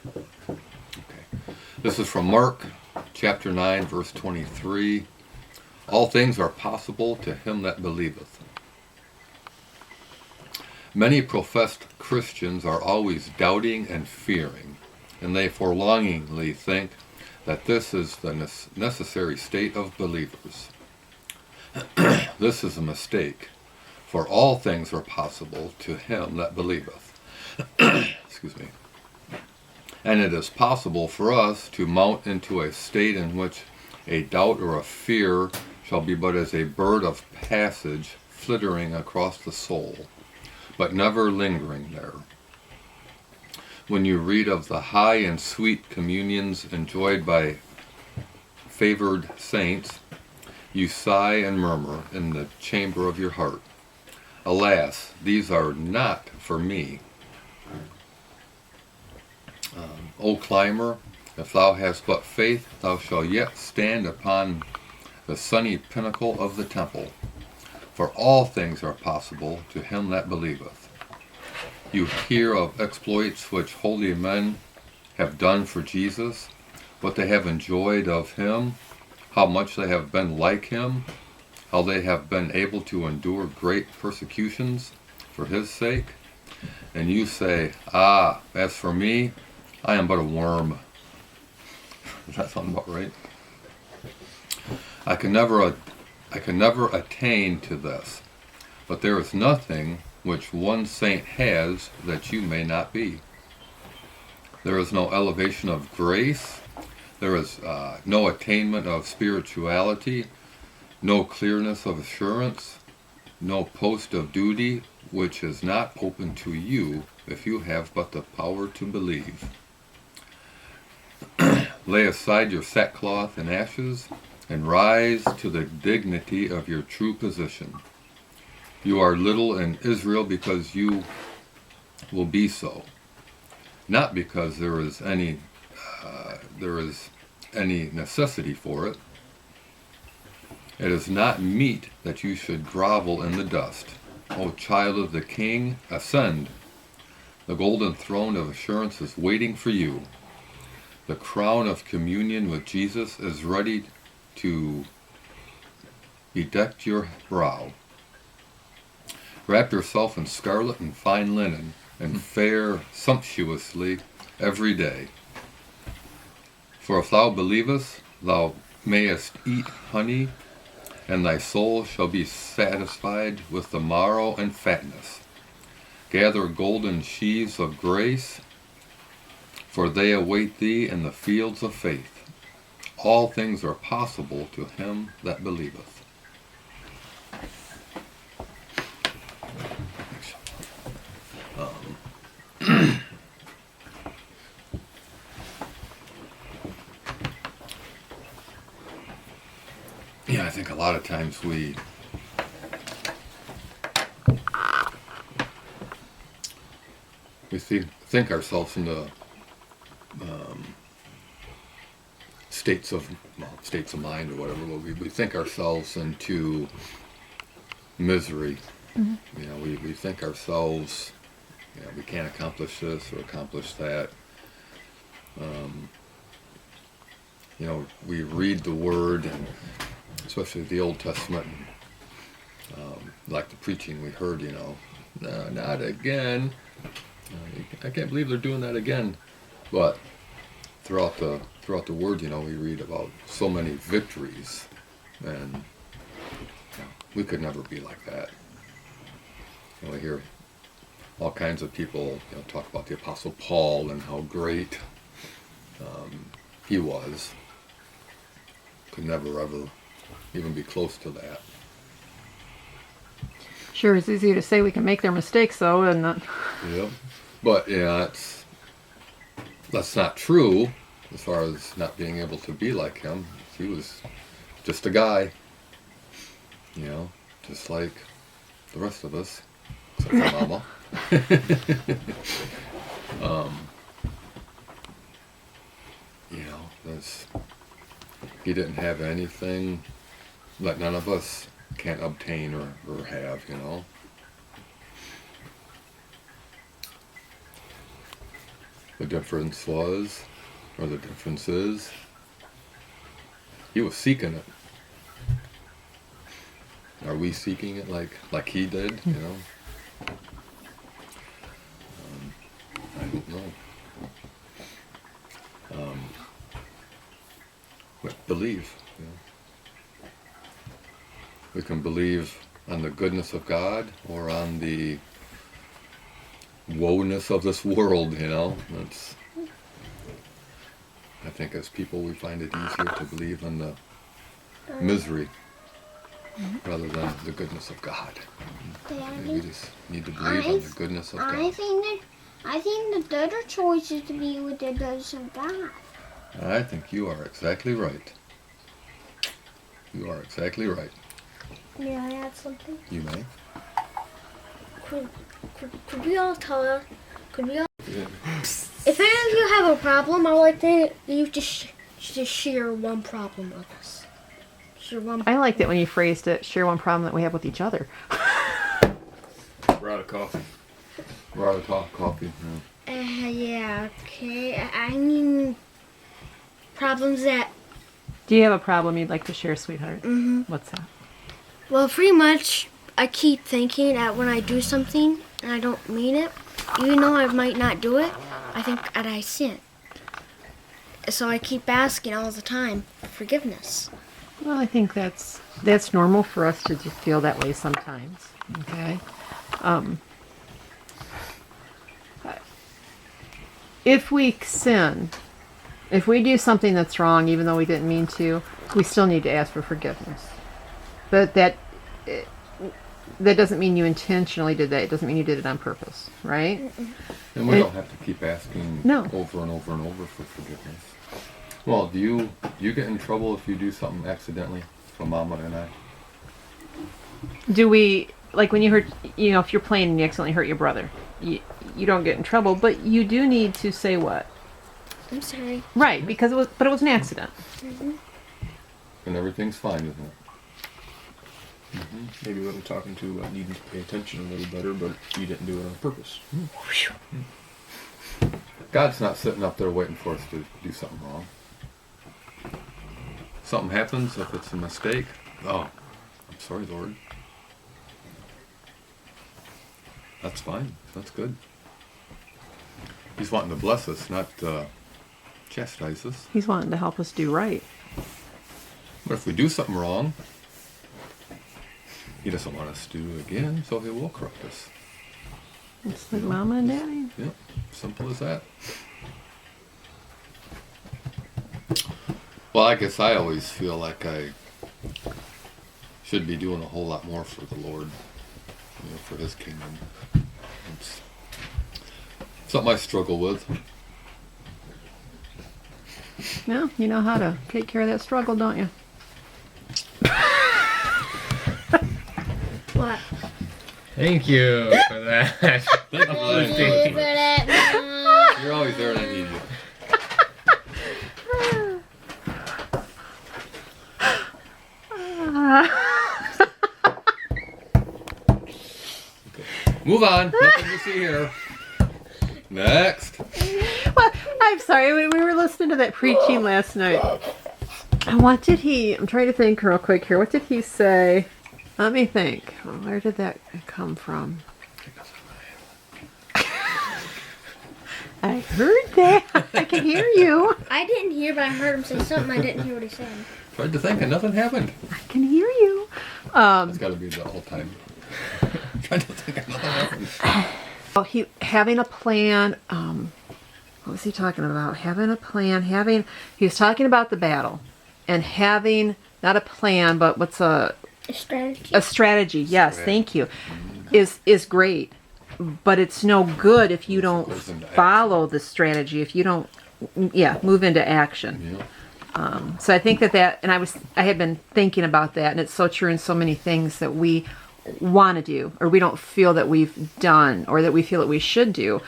Okay. This is from Mark chapter 9, verse 23. All things are possible to him that believeth. Many professed Christians are always doubting and fearing, and they forlongingly think that this is the necessary state of believers. This is a mistake, for all things are possible to him that believeth. Excuse me. And it is possible for us to mount into a state in which a doubt or a fear shall be but as a bird of passage flittering across the soul, but never lingering there. When you read of the high and sweet communions enjoyed by favored saints, you sigh and murmur in the chamber of your heart, alas, these are not for me. O climber, if thou hast but faith, thou shalt yet stand upon the sunny pinnacle of the temple. For all things are possible to him that believeth. You hear of exploits which holy men have done for Jesus, what they have enjoyed of him, how much they have been like him, how they have been able to endure great persecutions for his sake. And you say, ah, as for me, I am but a worm. Does that sound about right? I can never attain to this, but there is nothing which one saint has that you may not be. There is no elevation of grace, there is no attainment of spirituality, no clearness of assurance, no post of duty which is not open to you if you have but the power to believe. Lay aside your sackcloth and ashes, and rise to the dignity of your true position. You are little in Israel because you will be so, not because there is any necessity for it. It is not meet that you should grovel in the dust. O child of the King, ascend. The golden throne of assurance is waiting for you. The crown of communion with Jesus is ready to bedeck your brow. Wrap yourself in scarlet and fine linen, and fare sumptuously every day. For if thou believest, thou mayest eat honey, and thy soul shall be satisfied with the marrow and fatness. Gather golden sheaves of grace, for they await thee in the fields of faith. All things are possible to him that believeth. Yeah, I think a lot of times we think ourselves into states of mind or whatever. We think ourselves into misery. Mm-hmm. You know, we think ourselves, you know, we can't accomplish this or accomplish that. You know, we read the Word, and especially the Old Testament, like the preaching we heard, you know, no, not again. I can't believe they're doing that again. But throughout the Word, you know, we read about so many victories, and you know, we could never be like that. You know, we hear all kinds of people, you know, talk about the Apostle Paul and how great he was. Could never ever even be close to that. Sure, it's easy to say we can make their mistakes, though, and not. Yep. But yeah, that's not true as far as not being able to be like him. He was just a guy, you know, just like the rest of us, except for Mama. You know, he didn't have anything that none of us can't obtain or have, you know. The difference was, or the difference is, he was seeking it. Are we seeking it like he did? You know. I don't know. But believe. You know. We can believe on the goodness of God or on the woe-ness of this world. You know. That's. I think as people we find it easier to believe in the misery rather than the goodness of God. Daddy, We just need to believe in the goodness of God. I think the better choice is to be with the goodness of God. I think you are exactly right. You are exactly right. May I add something? You may. Could we all tell her? Could we all? If any of you have a problem, I'd like you to share one problem with us. Share one. I liked it when you phrased it, share one problem that we have with each other. We're out of coffee. We're out of coffee. Yeah. Okay. I mean, problems that. Do you have a problem you'd like to share, sweetheart? Mm-hmm. What's that? Well, pretty much, I keep thinking that when I do something and I don't mean it, even though I might not do it, I think that I sin. So I keep asking all the time for forgiveness. Well, I think that's normal for us to just feel that way sometimes. Okay. If we sin, if we do something that's wrong, even though we didn't mean to, we still need to ask for forgiveness. But that doesn't mean you intentionally did that. It doesn't mean you did it on purpose, right? And we don't have to keep asking No. over and over and over for forgiveness. Well, do you get in trouble if you do something accidentally from Mama and I? Do we, like when you hurt, if you're playing and you accidentally hurt your brother, you don't get in trouble, but you do need to say what? I'm sorry. Right, because it was an accident. And everything's fine, isn't it? Maybe what I'm talking to about needing to pay attention a little better, but you didn't do it on purpose. God's not sitting up there waiting for us to do something wrong. Something happens, if it's a mistake, oh, I'm sorry, Lord. That's fine. That's good. He's wanting to bless us, not chastise us. He's wanting to help us do right. But if we do something wrong, he doesn't want us to do it again, so he will correct us. It's like Mama and Daddy. Yep, simple as that. Well, I guess I always feel like I should be doing a whole lot more for the Lord, for his kingdom. It's something I struggle with. Yeah, you know how to take care of that struggle, don't you? What? Thank you for that. Thank you for that. You're always there when I need you. Move on. Nothing to see here. Next. Well, I'm sorry. We were listening to that preaching last night. And what did I'm trying to think real quick here. What did he say? Let me think. Where did that come from? I heard that. I can hear you. I didn't hear, but I heard him say something. I didn't hear what he said. Tried to think and nothing happened. I can hear you. It's got to be the whole time. Trying to think and nothing happened. Well, having a plan. What was he talking about? Having a plan. He was talking about the battle and having not a plan, but what's a strategy? A strategy. Yes, thank you. Is great, but it's no good if you don't follow the strategy. If you don't, move into action. Yeah. So I think that, and I had been thinking about that, and it's so true in so many things that we want to do, or we don't feel that we've done, or that we feel that we should do.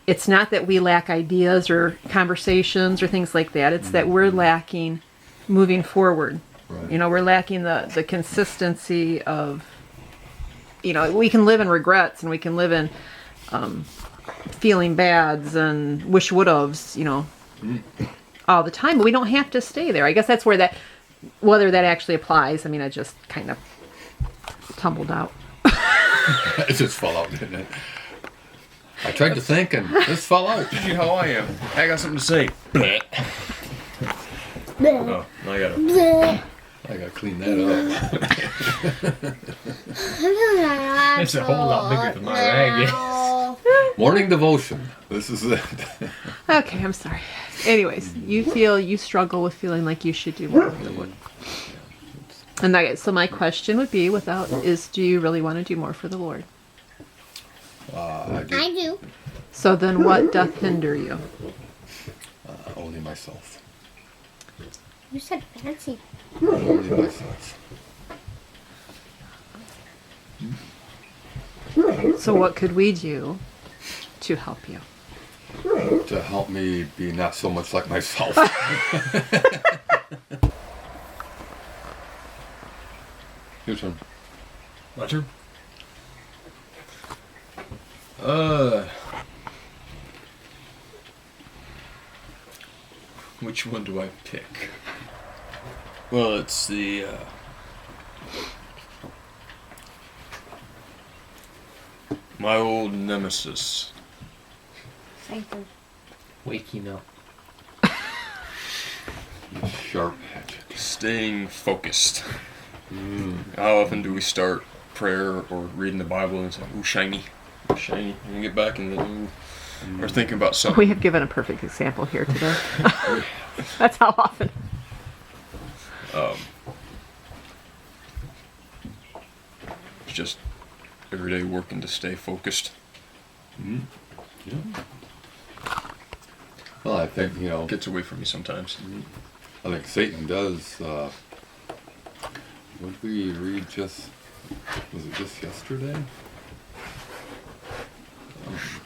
It's not that we lack ideas or conversations or things like that. It's that we're lacking moving forward. Right. We're lacking the consistency of, we can live in regrets and we can live in feeling bads and wish would-haves, all the time. But we don't have to stay there. I guess that's where whether that actually applies. I mean, I just kind of tumbled out. It just fell out, didn't it? I tried to think and this fell out. You know how I am. I got something to say. Bleh. Oh, I gotta. I gotta clean that up. It's a whole lot bigger than my rag is. Morning devotion. This is it. Okay, I'm sorry. Anyways, you feel you struggle with feeling like you should do more for the Lord. And so my question would be, do you really want to do more for the Lord? I do. I do. So then what doth hinder you? Only myself. You said fancy. Only myself. So what could we do to help you? To help me be not so much like myself. Your turn. My turn. Which one do I pick? Well, it's the my old nemesis. Satan. Waking up. Sharp hatchet. Staying focused. How often do we start prayer or reading the Bible and say, "Ooh, shiny, shiny," and we get back and then we're thinking about something. We have given a perfect example here today. That's how often. It's just every day working to stay focused. Yeah. Well, I think, Gets away from me sometimes. I think Satan does, what did we read was it just yesterday?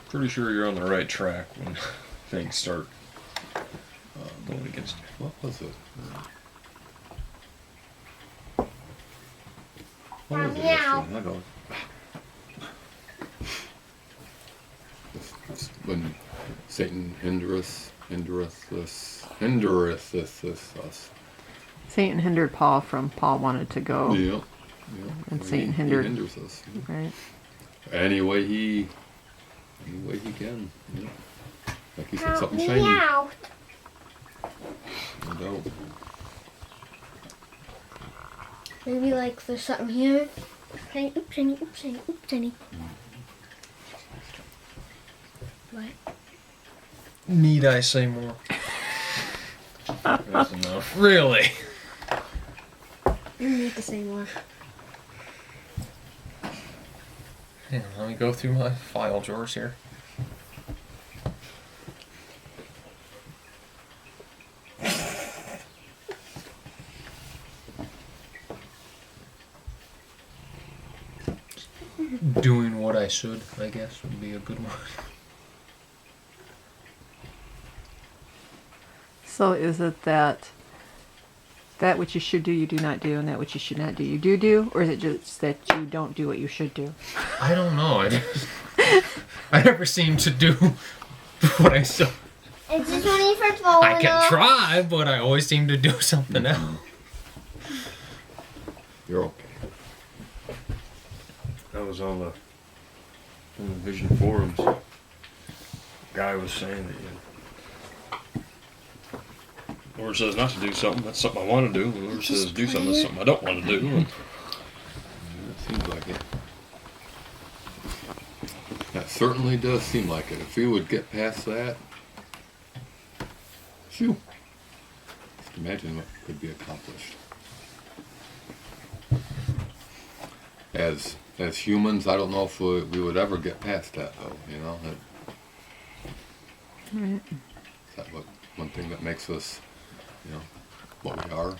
Pretty sure you're on the right track when things start going against you. What was it? What was it yesterday? I don't. It's when Satan hindereth us. Satan hindered Paul from Paul wanted to go. Yeah. And He Satan hindered. hinders us. Right. Any way he can. Yeah. Like he said, Help something me shiny. out. No doubt. Maybe like there's something here. Shiny, oops, shiny, oops, shiny, oops, shiny. What? Need I say more? That's enough. Really? You need to say more. Hang on, let me go through my file drawers here. Doing what I should, I guess, would be a good one. So is it that which you should do, you do not do, and that which you should not do, you do? Or is it just that you don't do what you should do? I don't know. I never seem to do what I should. It's just when you first fall. I can try, but I always seem to do something else. You're okay. That was on the Vision forums. Guy was saying that the Lord says not to do something. That's something I want to do. The Lord says do something. That's something I don't want to do. And It seems like it. That certainly does seem like it. If we would get past that, phew. Just imagine what could be accomplished. As humans, I don't know if we would ever get past that, though. Right. Is that one thing that makes us, what we are?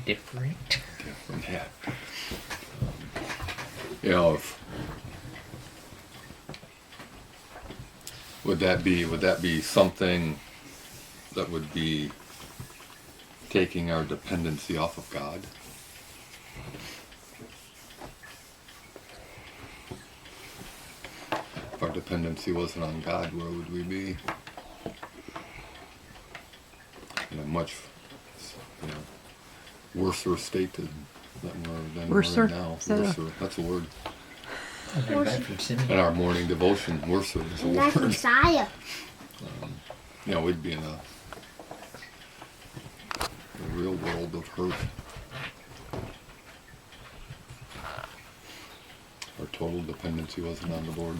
Different. Different, yeah. Would that be something that would be taking our dependency off of God? If our dependency wasn't on God, where would we be? In a much, worser state than we're Worser? in now. Is that a- Worser, that's a word. I've been back from Sydney. In our morning devotion, worser is a And that's word. Messiah. We'd be in a real world of hurt. Our total dependency wasn't on the Lord.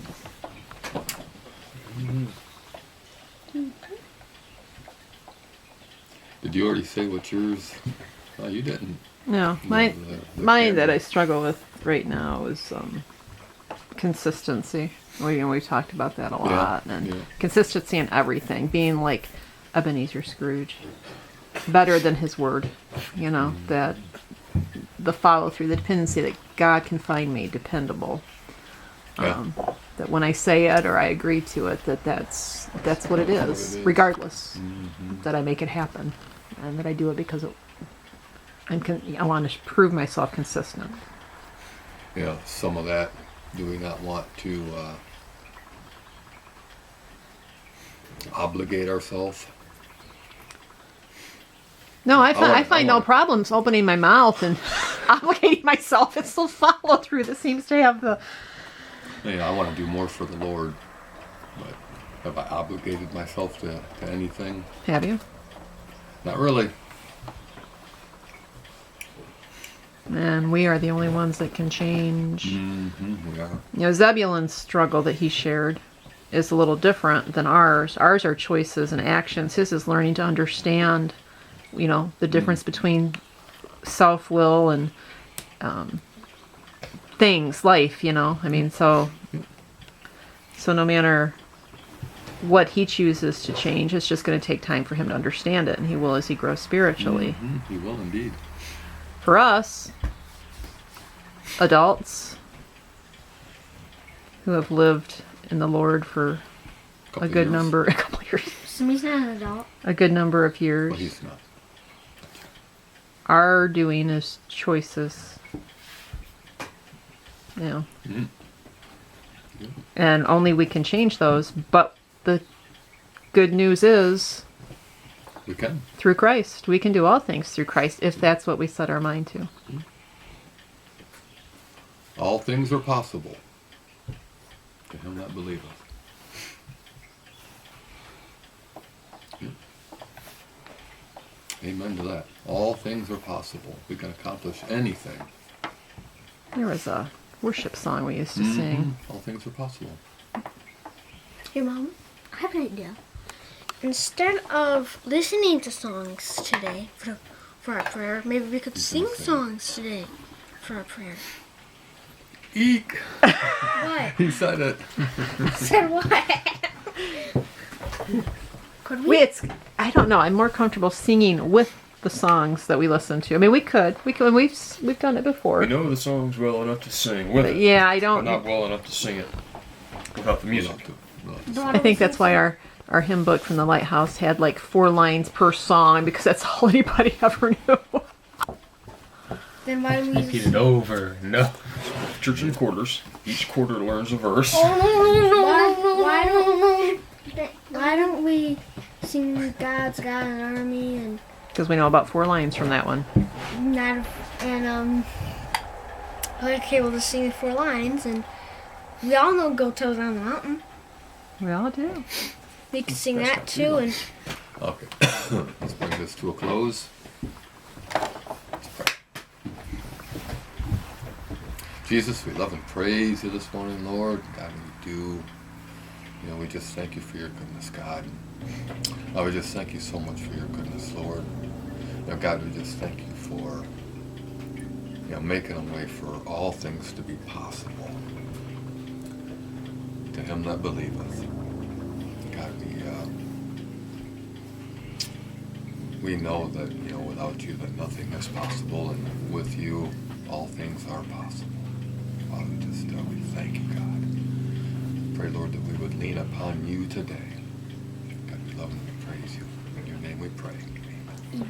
Did you already say what yours? No, you didn't. No, No, mine the that camera. I struggle with right now is consistency. We talked about that a lot, and yeah. consistency in everything, being like Ebenezer Scrooge, better than his word. That the follow through, the dependency that God can find me dependable. Yeah. That when I say it or I agree to it, that's what it is, regardless. That I make it happen, and that I do it because I want to prove myself consistent. Yeah, some of that, do we not want to obligate ourselves? No, I wanna- find I no wanna- problems opening my mouth and obligating myself. It's the follow through that seems to have the. I want to do more for the Lord, but have I obligated myself to anything? Have you? Not really. And we are the only ones that can change. Yeah. Zebulun's struggle that he shared is a little different than ours. Ours are choices and actions. His is learning to understand, the difference between self-will and things, life, so no matter what he chooses to change, it's just going to take time for him to understand it, and he will as he grows spiritually. He will indeed. For us, adults who have lived in the Lord for a Couple good years. number, a couple years, Somebody's not an adult. a good number of years, Well, he's not. our doing is choices. Mhm. And only we can change those. But the good news is, We can. through Christ, we can do all things through Christ if that's what we set our mind to. All things are possible to him that believeth. Amen to that. All things are possible. We can accomplish anything. There was a worship song we used to sing. All things are possible. Hey, Mom, I have an idea. Instead of listening to songs today for our prayer, maybe we could sing songs today for our prayer. Eek! What? He said it. Said what? Could we? I don't know. I'm more comfortable singing with the songs that we listen to. I mean, we could. We've done it before. We know the songs well enough to sing with But it, yeah, I but don't. not well enough to sing it without the music. I think that's why our hymn book from the Lighthouse had like 4 lines per song, because that's all anybody ever knew. Then why don't we Repeat just... it over. No. Church in quarters. Each quarter learns a verse. Why don't we sing God's got an army and Because we know about 4 lines from that one. okay, we'll just sing the 4 lines, and we all know Go Tell It on the Mountain. We all do. We can sing that too, and Okay. Let's bring this to a close. Let's pray. Jesus, we love and praise you this morning, Lord. God, we do. We just thank you for your goodness, God. We just thank you so much for your goodness, Lord. God, we just thank you for making a way for all things to be possible to him that believeth. God, we know that without you that nothing is possible, and with you all things are possible. Father, we thank you, God. Pray, Lord, that we would lean upon you today. God, we love and we praise you. In your name we pray. Amen.